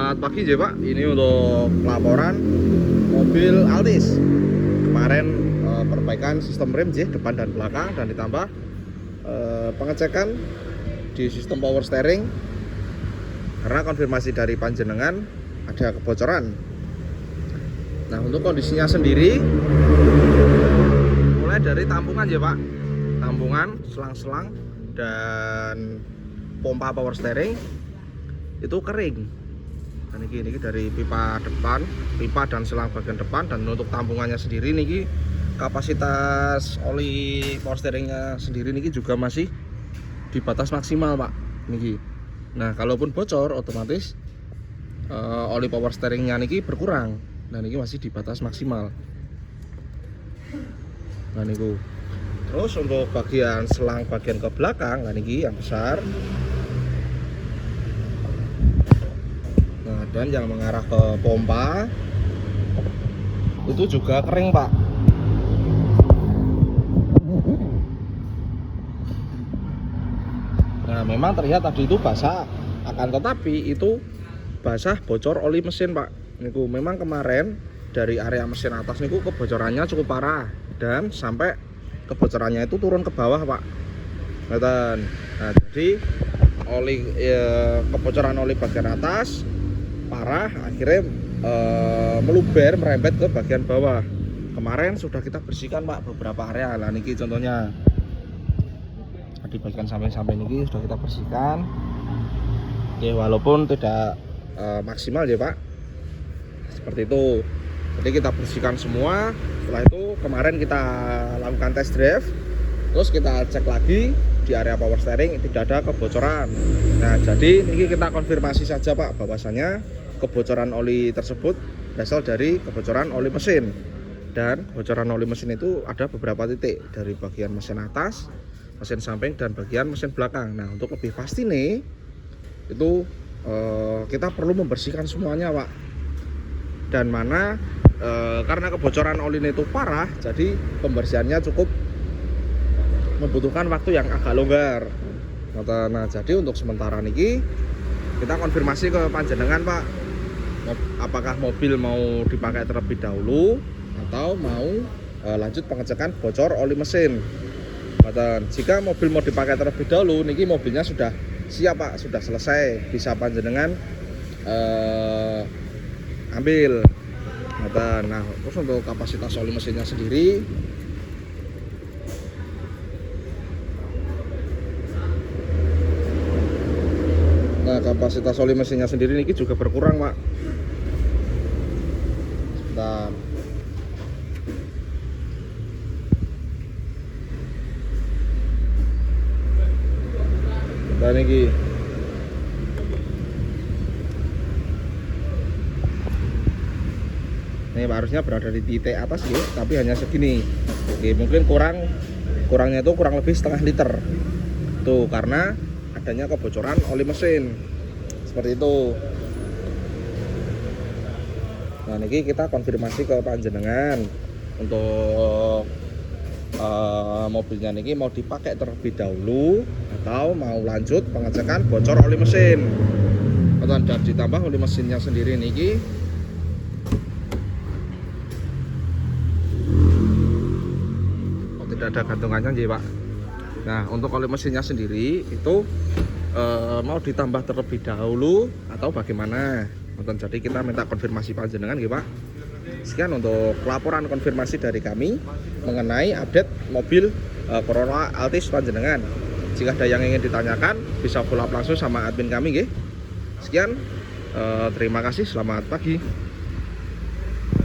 Selamat pagi ya Pak. Ini untuk laporan mobil Altis. Kemarin perbaikan sistem rem sih depan dan belakang, dan ditambah pengecekan di sistem power steering karena konfirmasi dari panjenengan ada kebocoran. Nah, untuk kondisinya sendiri mulai dari tampungan ya Pak, tampungan, selang-selang dan pompa power steering itu kering. Dan ini dari pipa depan, pipa dan selang bagian depan. Dan untuk tampungannya sendiri niki kapasitas oli power steeringnya sendiri niki juga masih di batas maksimal Pak niki. Nah, kalaupun bocor otomatis oli power steeringnya niki berkurang. Nah, niki masih di batas maksimal. Nah niku. Terus untuk bagian selang bagian ke belakang, nah niki yang besar. Nah, dan yang mengarah ke pompa itu juga kering Pak. Nah, memang terlihat tadi itu basah, akan tetapi itu basah bocor oli mesin Pak. Niku memang kemarin dari area mesin atas niku kebocorannya cukup parah, dan sampai kebocorannya itu turun ke bawah Pak. Nah, jadi oli kebocoran oli bagian atas parah, akhirnya meluber merembet ke bagian bawah. Kemarin sudah kita bersihkan Pak beberapa area. Nah niki contohnya di bagian samping-samping niki sudah kita bersihkan. Oke, walaupun tidak maksimal ya Pak, seperti itu. Jadi kita bersihkan semua. Setelah itu kemarin kita lakukan test drive, terus kita cek lagi di area power steering tidak ada kebocoran. Nah, jadi ini kita konfirmasi saja Pak bahwasanya kebocoran oli tersebut berasal dari kebocoran oli mesin. Dan kebocoran oli mesin itu ada beberapa titik, dari bagian mesin atas, mesin samping, dan bagian mesin belakang. Nah, untuk lebih pasti nih itu kita perlu membersihkan semuanya Pak. Dan mana karena kebocoran oli itu parah, jadi pembersihannya cukup membutuhkan waktu yang agak longgar. Nah, jadi untuk sementara niki kita konfirmasi ke panjenengan Pak, apakah mobil mau dipakai terlebih dahulu atau mau lanjut pengecekan bocor oli mesin. Dan jika mobil mau dipakai terlebih dahulu, niki mobilnya sudah siap Pak, sudah selesai, bisa panjenengan ambil. Nah, terus untuk kapasitas oli mesinnya sendiri kapasitas oli mesinnya sendiri ini juga berkurang Pak. Sebentar. Dan ini harusnya berada di titik atas ya, tapi hanya segini. Oke, mungkin kurangnya itu kurang lebih setengah liter. Tuh, karena adanya kebocoran oli mesin. Seperti itu. Nah, niki kita konfirmasi ke panjenengan untuk mobilnya niki mau dipakai terlebih dahulu atau mau lanjut pengecekan bocor oli mesin. Dan ditambah oli mesinnya sendiri niki tidak ada gantungannya nggih Pak. Nah, untuk oli mesinnya sendiri itu mau ditambah terlebih dahulu atau bagaimana? Jadi kita minta konfirmasi panjenengan nggih Pak. Sekian untuk laporan konfirmasi dari kami mengenai update mobil Corolla Altis panjenengan. Jika ada yang ingin ditanyakan bisa follow up langsung sama admin kami nggih. Sekian, terima kasih, selamat pagi.